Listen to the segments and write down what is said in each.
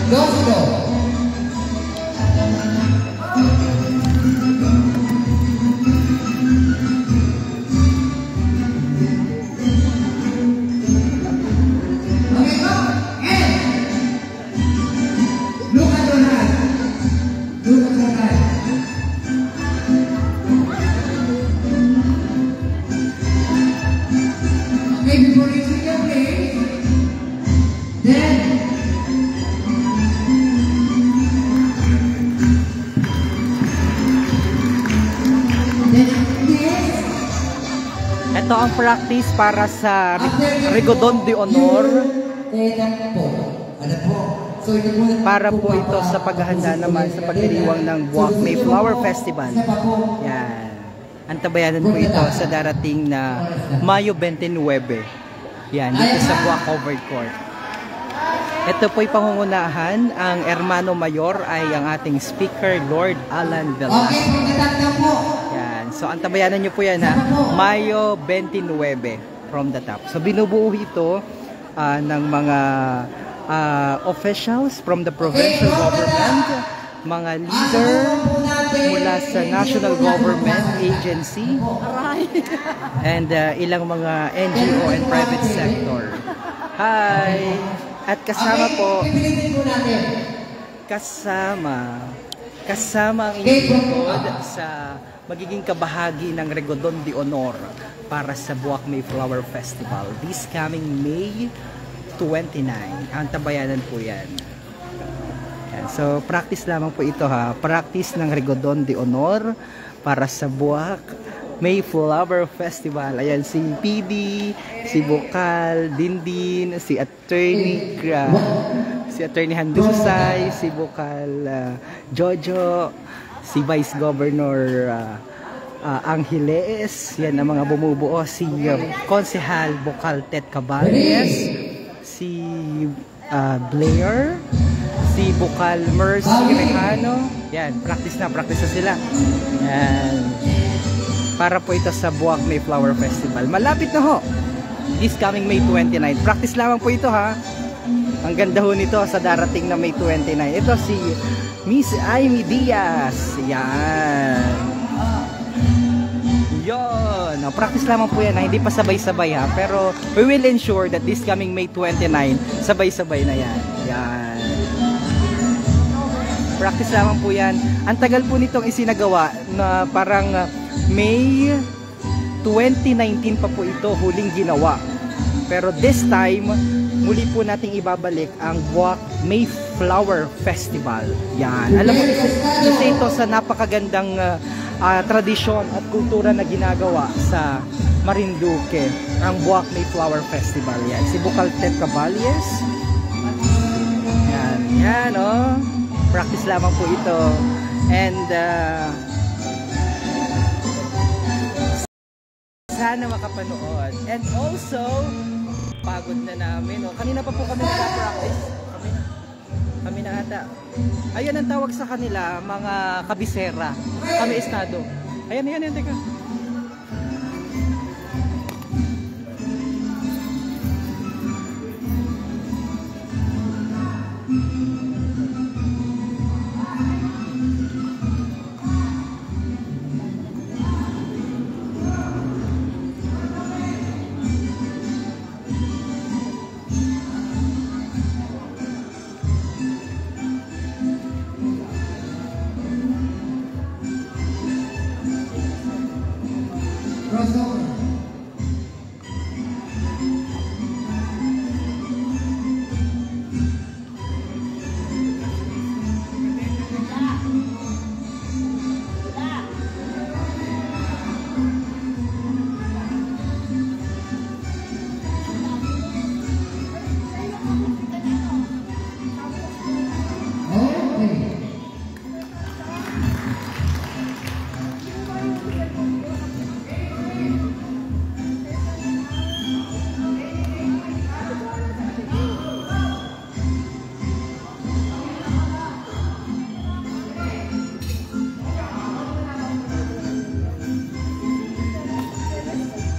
Go. Before reaching your place, then ito ang practice para sa Rigodon de Honor. Para po ito sa paghahanda naman sa pagdiriwang ng Buwak Mayflower Festival. Yan. Antabayanan po ito sa darating na Mayo 29. Yan, dito sa Buwak Covered Court. Ito po'y pangungunahan. Ang Hermano Mayor ay ang ating Speaker, Lord Alan Velasquez. Yan. So, antabayanan nyo po yan ha. Mayo 29 from the top. So, binubuo ito ng mga officials from the provincial government, mga leader mula sa national government agency, and ilang mga NGO and private sector. Hi! At kasama po, kasama ang inyong lingkod sa magiging kabahagi ng Rigodon de Honor para sa Buwak Mayflower Festival this coming May 29. Ang tabayanan po yan. So, practice lamang po ito ha. Practice ng Rigodon de Honor para sa Buwak Mayflower Festival. Ayan, si PD, si Bokal, Dindin, si Attorney Handusay, si Bokal Jojo, si Vice Governor Angeles. Yan ang mga bumubuo. Si Konsehal Bokal Tet Caballes, si Blair, si Bokal Mercy Rejano. Yan, practice na sila. Yan. Para po ito sa Buwak Mayflower Festival. Malapit na ho. This coming May 29. Practice lamang po ito ha. Ang ganda ho nito sa darating na May 29. Ito si Miss Amy Diaz. Yan. Yon. Practice lamang po yan ha. Hindi pa sabay-sabay ha. Pero we will ensure that this coming May 29, sabay-sabay na yan. Yan. Practice lamang po yan. Ang tagal po nitong isinagawa na parang May 2019 pa po ito huling ginawa. Pero this time, muli po nating ibabalik ang Buwak Mayflower Festival. Yan. Alam mo, isa ito sa napakagandang tradisyon at kultura na ginagawa sa Marinduque, ang Buwak Mayflower Festival. Yan. Si Bokal Tet Caballes. Yan. Yan, oh. Practice lamang po ito. And sana makapanood. And also, pagod na namin. Oh. Kanina pa po kami nag-practice. Kami na ata. Ayan ang tawag sa kanila, mga kabisera. Kami estado. Ayan, teka.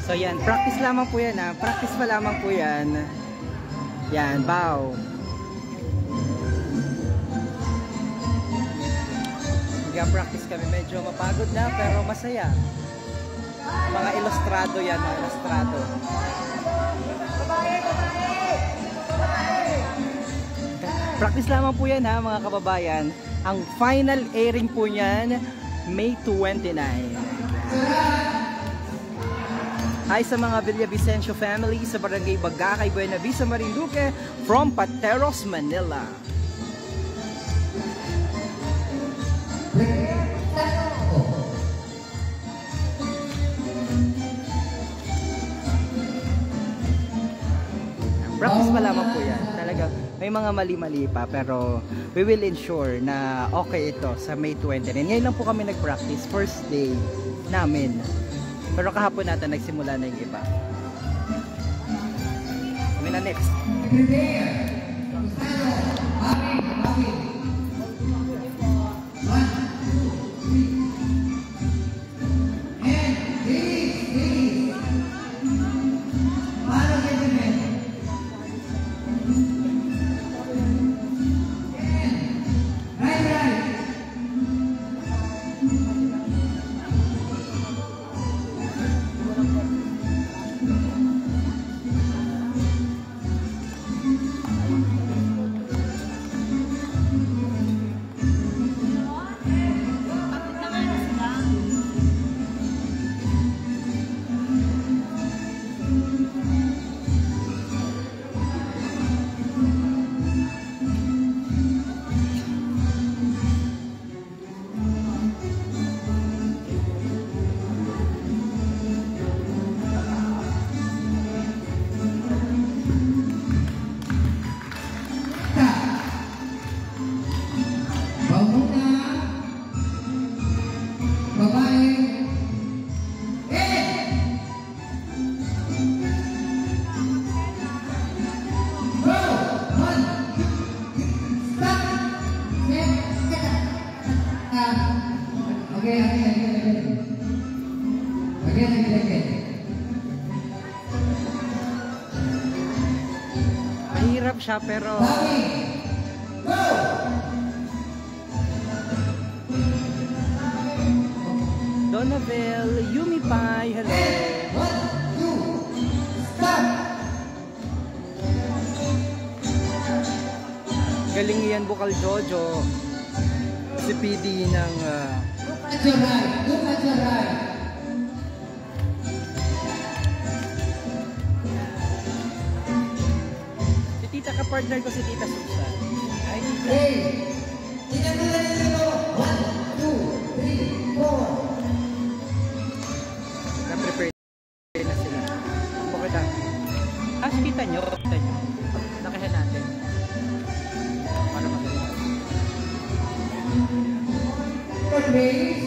So yan, practice lamang po yan ha. Practice pa lamang po yan. Yan, bow. nag-practice kami. Medyo mapagod na pero masaya. Mga ilustrado yan, mga ilustrado. Practice lamang po yan ha mga kababayan. Ang final airing po niyan, May 29. Hi sa mga Villavicencio family sa Barangay Bagakay, Buenavista, Marinduque from Pateros, Manila. Practice pa lamang po yan. Talaga, may mga mali-mali pa pero we will ensure na okay ito sa May 29. Ngayon lang po kami nag-practice, first day namin. Pero kahapon natin nagsimula na yung iba. Kami na next. Mahirap siya pero Donabel, Yumi Pai, hello. 1, 2, start! Galing yan Bukal Jojo. Si PD ng Look at your right. Si Tita ka-partner ko si Tita Susan. Ay, Hey! Tingnan mo na dito. 1, 2, 3, 4. na-prepare na sila. Bakit ah? Kita nyo. Nakihan natin. Para magaling. Third base.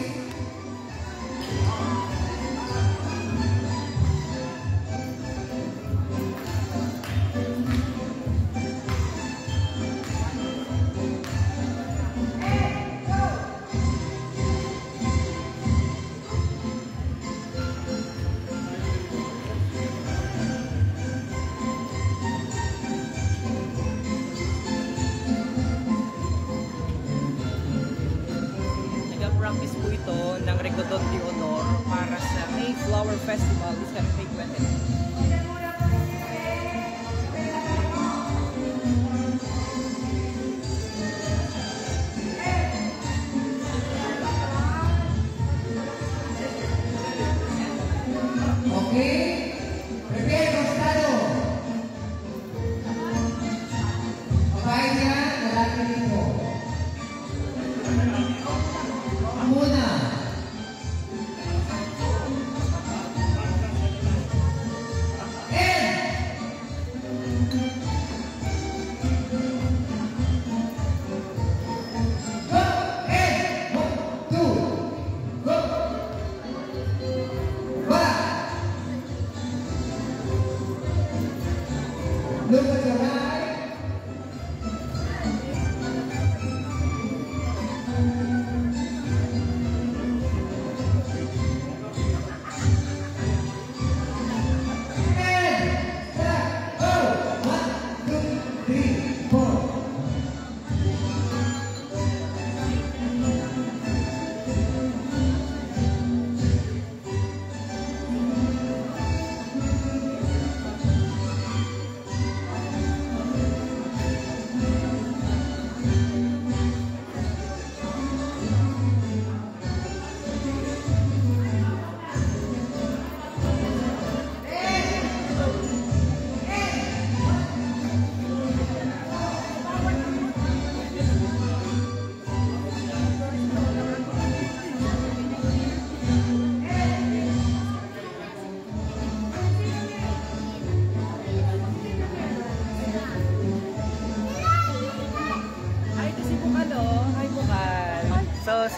Practice po ito ng Rigodon de Honor para sa May Flower Festival this coming May 29. Okay? Prepare, Costado. Babae niya, lalaki dito. Muna. Look at your right. And start. Oh, 1, 2, 3, 4.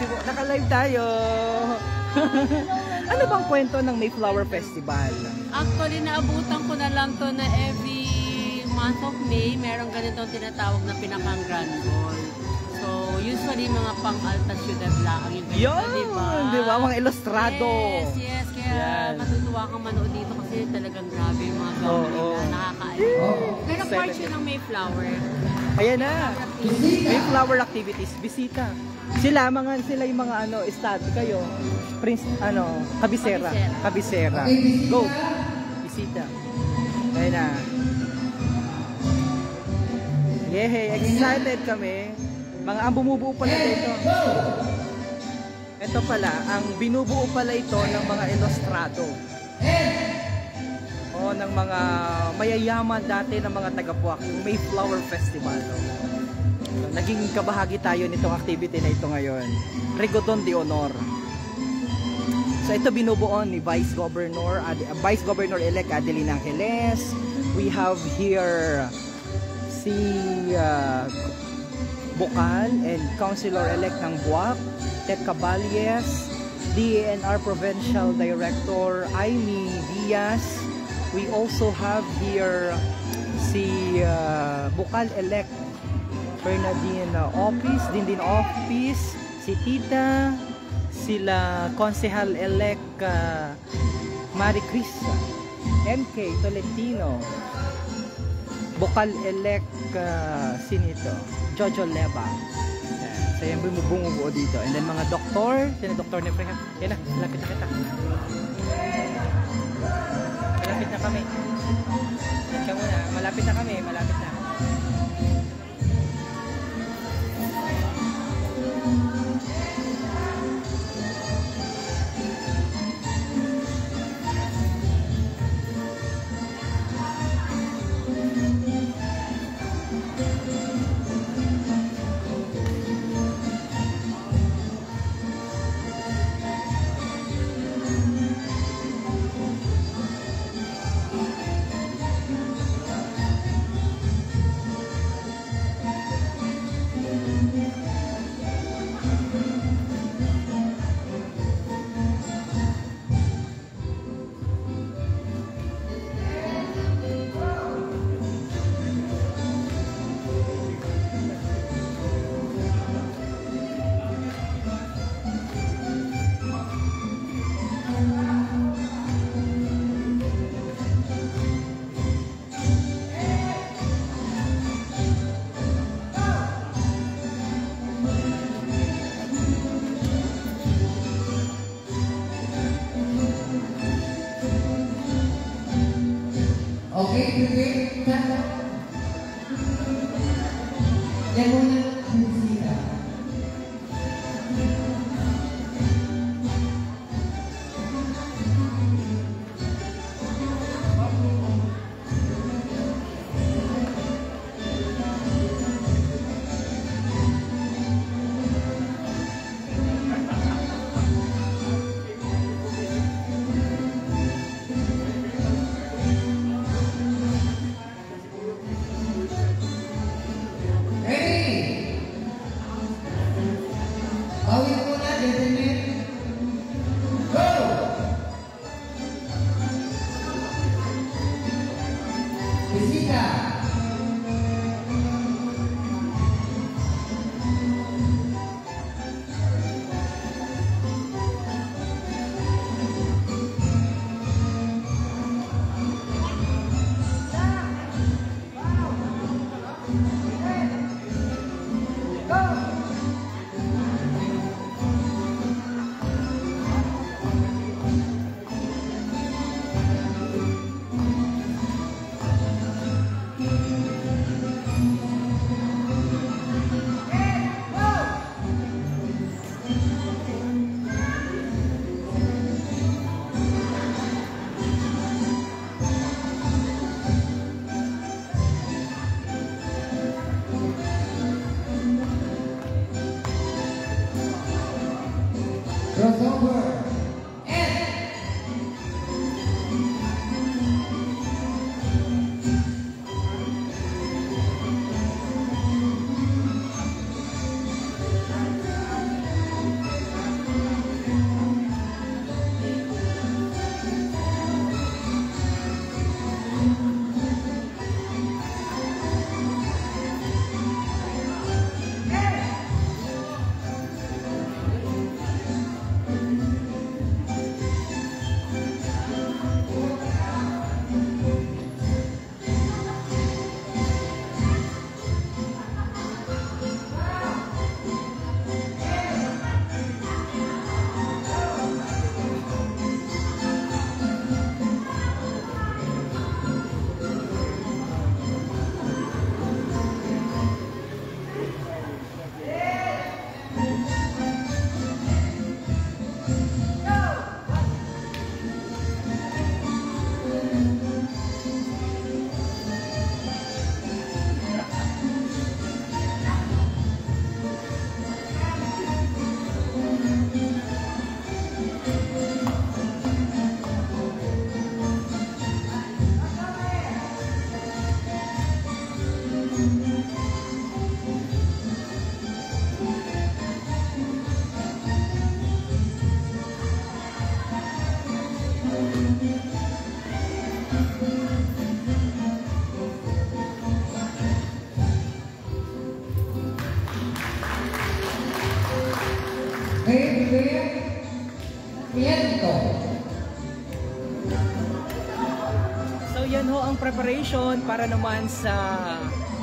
Naka-live tayo. Ano bang kwento ng Mayflower Festival? Actually, naabutan ko na lang to na every month of May, merong ganitong tinatawag na pinakang Grand Ball. So, usually mga pang-alta syudad lang yung ganito, Yun! diba? Diba? Mga ilustrado. Yes. Kaya Yan. matutuwa kang manood dito kasi talagang grabe yung mga gawin Oo. na nakakaaliw. Pero part Seven. yun ng Mayflower. Ayan na. Mayflower activities, bisita. Sila yung mga estado kayo. Prince, Kabisera. Kabisera. Go. Bisita. Ayan na. Yehey, excited kami. Ang bumubuo pala ito. Ito pala, ang binubuo pala ito ng mga ilustrado. O ng mga mayayaman dati ng mga taga-Buwak, yung Mayflower Festival. So, naging kabahagi tayo nitong activity na ito ngayon. Rigodon de Honor. So ito binubuo ni Vice Governor-elect Adelina Angeles. We have here si Bukal and Councilor-elect ng Buwak, Ted Caballes, DENR Provincial Director Aimee Diaz. We also have here si Bukal-elect Bernardine Office, si Tita, sila Konsehal-elect Maricris MK Tolentino, Bukal-elect sinito Jojo Leba. So yan bumubuo dito. And then mga doktor, sino Dr. Nefreha? Yan na, malapit na kita. Malapit na kami. Yan ka muna, malapit na kami, malapit na. Okay, yan muna ang bisita. Awit muna, gentlemen. Go! Bisita. So yan ho ang preparation para naman sa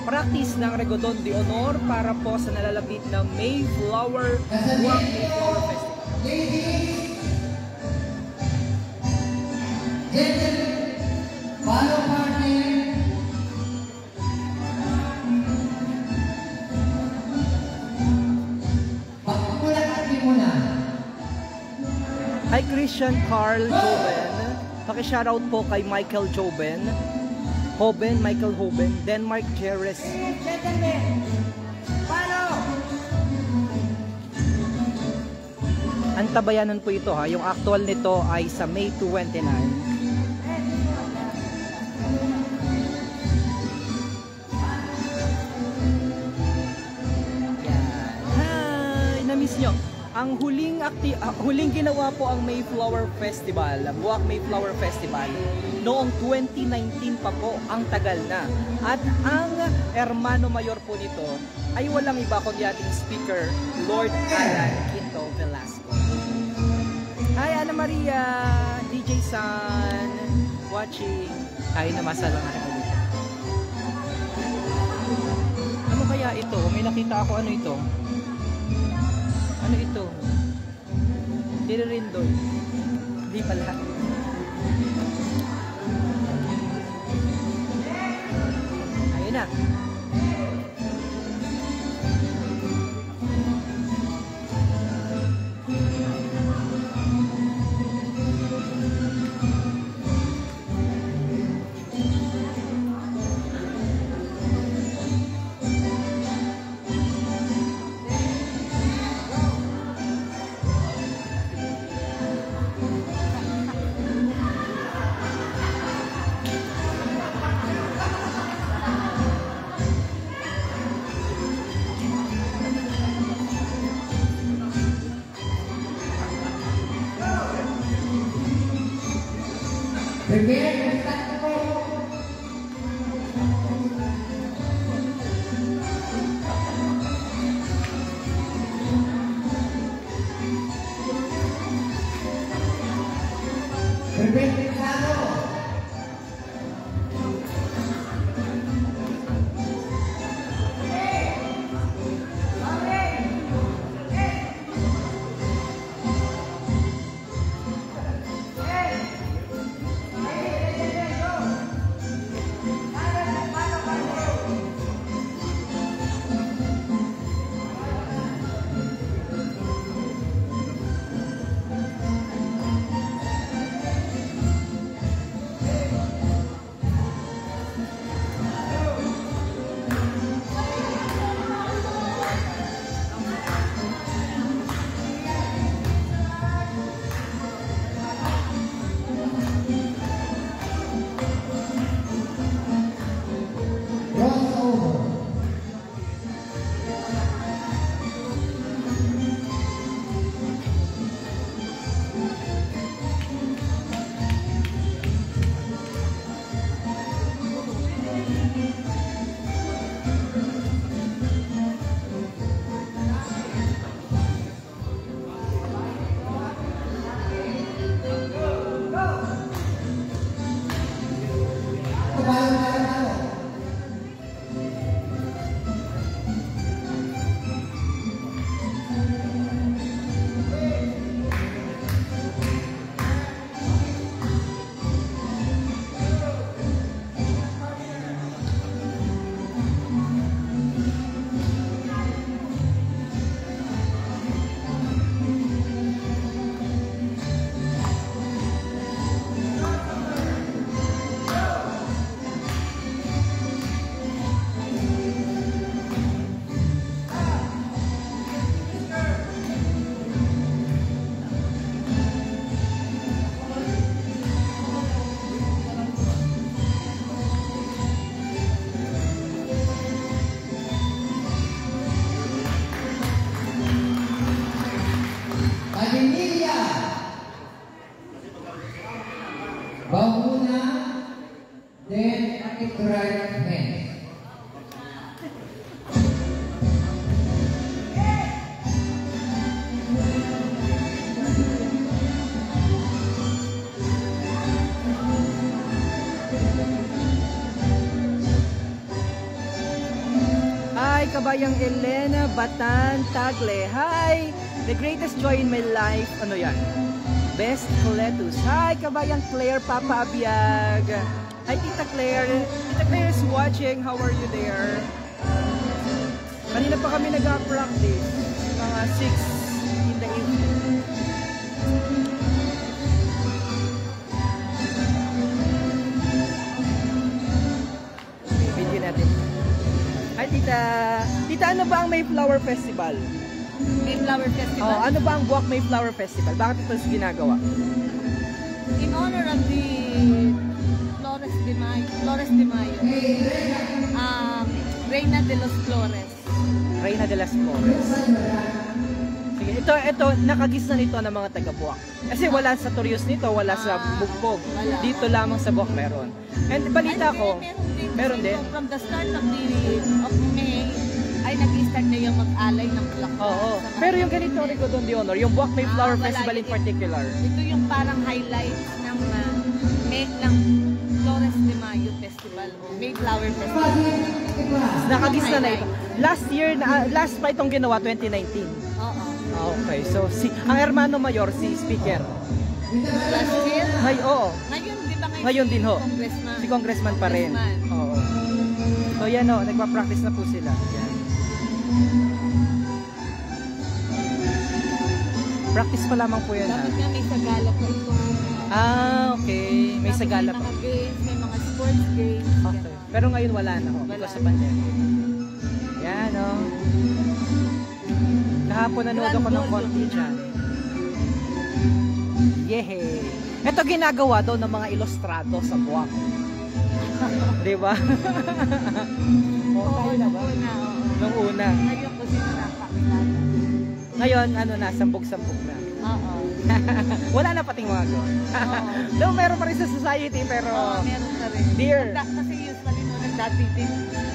practice ng Regodon de Honor para po sa nalalapit na Mayflower Walk Mayflower Festival. Ladies, gentlemen, follow partner. Muna. Hi Christian Carl Joben. Paki-shoutout po kay Michael Joben. Michael Hoben, Denmark Jerez. Gentlemen, follow. Antabayanan po ito ha. Yung actual nito ay sa May 29. Na-miss nyo. Ang huling ginawa po ang Mayflower Festival, Buwak Mayflower Festival, noong 2019 pa po, ang tagal na. At ang hermano mayor po nito ay walang iba kundi ating speaker, Lord Alan Quinto Velasco. Hi Ana Maria, DJ San, watching. Ay, namasa lang ako dito. Ano kaya ito? May nakita ako, ano ito? Ano ito? Diririndoy. Hindi pala. Ayun na. Prepare, start po. Prepare, start. Then, akit right hand. Hi, kabayang Elena Batan Tagle. Hi! The greatest joy in my life. Ano yan? Best Coletus. Hi, kabayang Claire Papa Abiyag. Hi, Tita Claire. Tita Claire is watching. How are you there? Kanina pa kami nag-practice. Mga 6 in the evening. Video natin. Hi, Tita. Tita, ano ba ang Mayflower Festival? Mayflower Festival. Oh, ano ba ang Buwak Mayflower Festival? Bakit ito ginagawa? In honor of the Flores de Mayo. Reina de los Flores. Reina de las Flores. Sige, ito nakagisa nito ng mga taga-Buwak. Kasi wala sa Torios nito, wala sa Bugpog. Wala. Dito lamang sa Buwak meron. And balita ko, meron din. From the start of May, ay nag-start na yung mag-alay ng bulaklak. Oo. Sa mga- Pero yung ganito, Rigodon de Honor, yung Buwak Mayflower wala. Festival in particular. Ito yung parang highlights ng ng Flores de Mayo Festival o Mayflower Festival. Nakagisa na ito. Last pa itong ginawa, 2019. Oo. Okay, so ang Hermano Mayor, si Speaker. Last year? Oo. Ngayon, di ba Ngayon din ho. Congressman? Si Congressman pa rin. Congressman. Oo. So yan o, nagpa-practice na po sila. Yan. Practice pa lamang po yan. Dapat nga may sagala pa ito. Okay. May sagala pa. May mga games, may mga sports games. Okay. gano'n. Pero ngayon wala na ho, because sa pandemic. Yan o. Kahapon nanood ako ng konti dyan. Yehey! Ito ginagawa daw ng mga ilustrado sa Buwak. Di ba? Oo, Tayo na ba? una, oo. Nung una. Ngayon ko sila nakakilala. Ngayon, ano na, sambog-sambog na. Oo. Wala na pating mga go. Though meron pa rin sa society, pero Oo, meron pa rin. dear. Kasi usually no,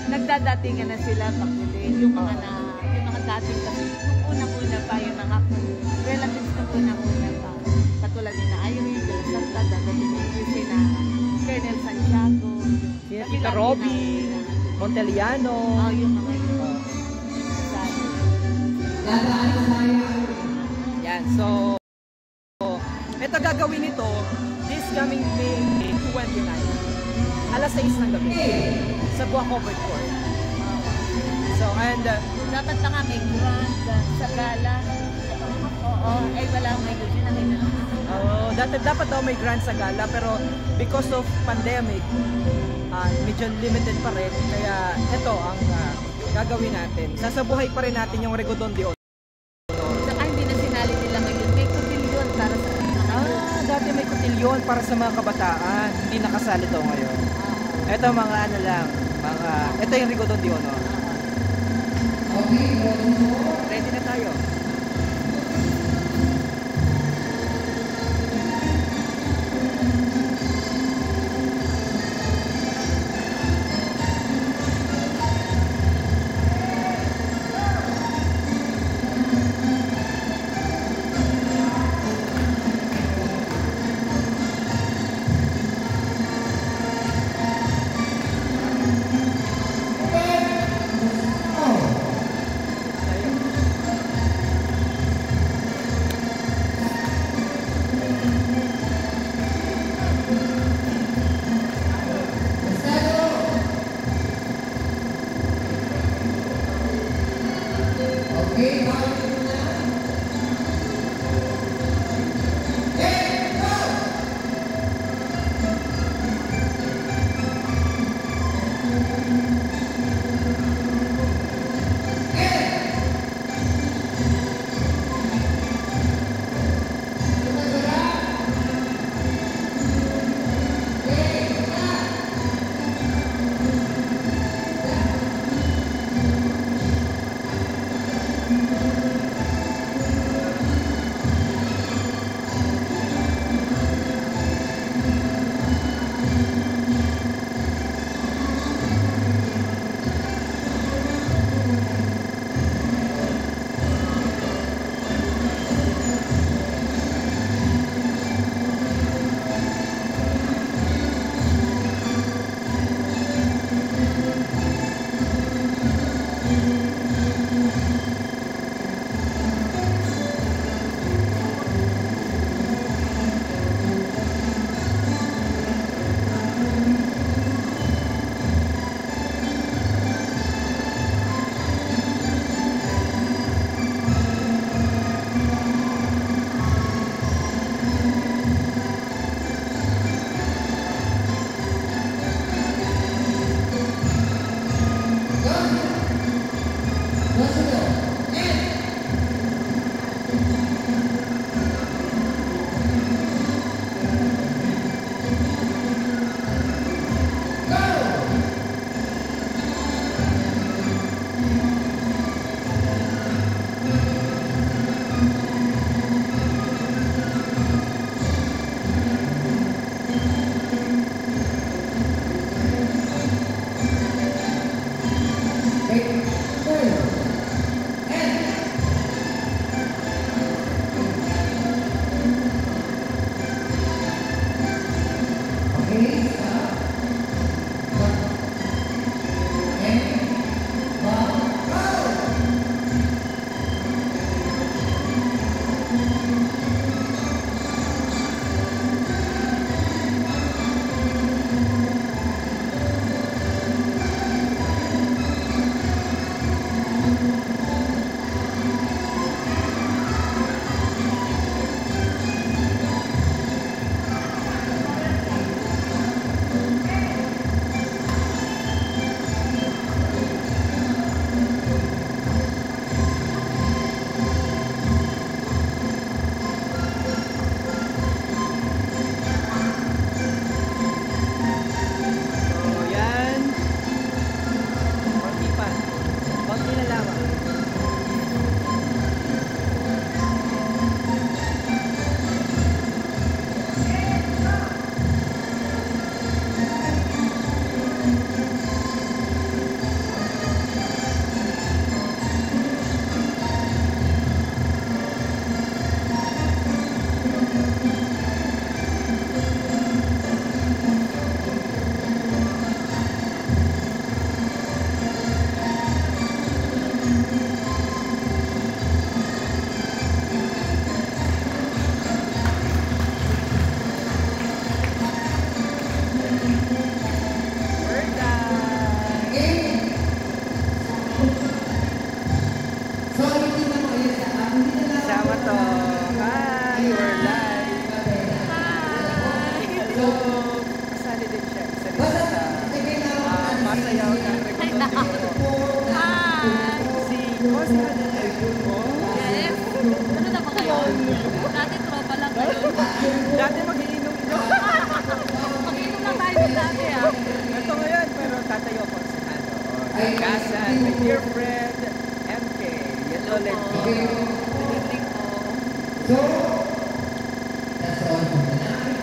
nagdadatingan na sila pagkuli. Yung mga dating kasi, nung unang-una pa yung mga relatives na unang-una pa. Katulad ni na Irene, Del Santa, dadating yung sina Colonel Santiago, Si Tita Robby, Monteliano. yung mga yun. Yan, so ito gagawin ito this coming May 29. Alas 6 ng gabi sa Buwak Covered Court. So, and Dapat na nga may grand sa gala. Oo, ay wala ngayon. Yun ang ina. dapat daw may grand sa gala, pero because of pandemic, medyo limited pa rin. Kaya ito ang gagawin natin. Sasabuhay pa rin natin yung Rigodon de Honor. Saka hindi na sinali nila ngayon. May kutilyon para sa mga Dati may kutilyon para sa mga kabataan. Hindi nakasali daw ngayon. Ito mga ano lang, ito yung Rigodon de Honor. Ready na tayo. We're done. Okay? So, hindi na mo yun. Hindi na lang. Sama to. Hi, we're live. Hello. Kasali din siya. Isa rin siya sa masayaw na nagtuturo. Hi! Si Jose Hernandez. Yes! Ano na ba kayo? Dati tropa lang kayo. Dati mag-iinom-inom. Mag-inom lang tayo ng dati ah. Ito ngayon, pero tatayo ko sa ano. Kasan, my dear friend, MK. Yellow Hello leg. po. Good evening po. So, that's all for tonight.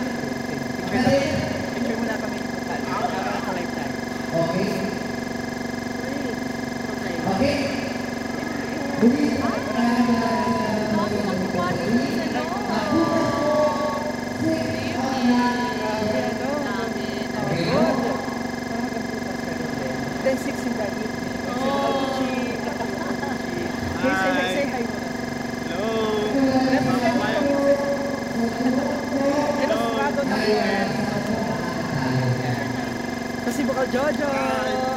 Picture muna kami dito tali. Nakaka-live tayo. Okay? Okay. Okay? Muli, Bakit mag-party po sa loob? Grabe, ano? Dami. Good. Hanggang bukas meron din. Then 6 in the evening. Oh. Say hi muna. Hello. Ilustrado na yan. Kasi Bukal Jojo.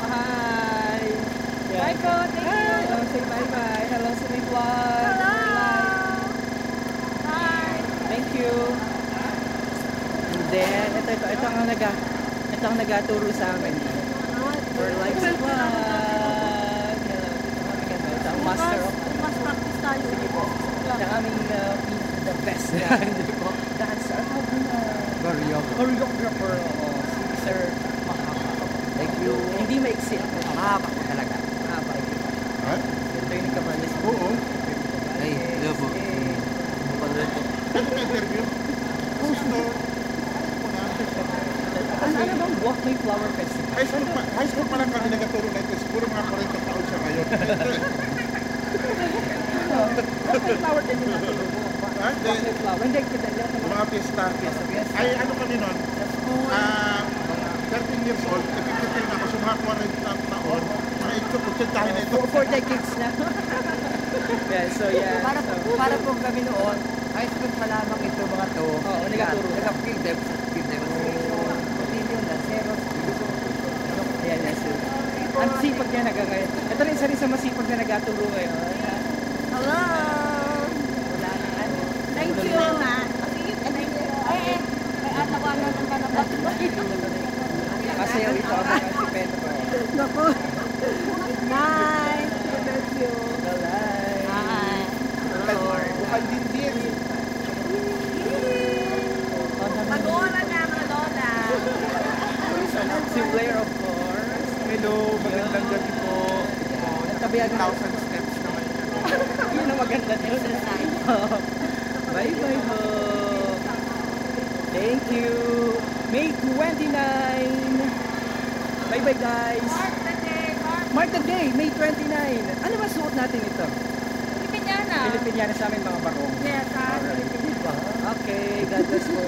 Hi. Michael, thank you. Hi. Oh, say bye-bye. Hello sa my vlog. Hello. Live. Hi. Thank you. And then, ito ang nagaturo sa amin. For live sa vlog. Hello. Ito ang master of Mas practice tayo. Sige po. Na aming the best na dancer. Choreographer. Si Sir Mahaba. Thank you. Hindi maiksi. Mahaba ko talaga. Mahaba. Ha? Training ka ba? Yes. Oo. Ay, hello po. Ano ka interview? Gusto. Ano bang Walk My Flower Festival? High school pa lang kami nagaturo na ito. Siguro mga 40 taon siya ngayon. Walk My Flower din yung naturo mo. Ha? Walk My Flower. Hindi, kita lang Yung mga pista. Ay, ano kami nun? 13 years old. Nakikita na ako sa mga 40 taon. Mga ikot, tayo na ito. For decades na. Yeah, so yeah. Para po kami noon, high school pa lamang ito mga to. Oo, nagaturo. Nag-field demonstration. Continuum, lanceros, Ayan, yes. Ang sipag niya hanggang ngayon. Ito rin isa rin sa masipag na nagaturo ngayon. Hello. wala na ano. Thank you. May atawanan ng kanabat. Masayaw ito ang mga si Pedro. Naku. Nice. Thank you. Hi. Bukal din din. Mag-oora na, mga lola. Si Blair, of course. Hello, magandang gabi po. Tabihan na. 1,000 steps naman yun. Yun ang maganda din. Exercise. Bye-bye ho. Thank you. May 29. Bye-bye guys. Mark the day, May 29. Ano ba suot natin ito? Pilipinyana. Pilipinyana sa amin mga barong. Yes, Alright. Okay, God bless po.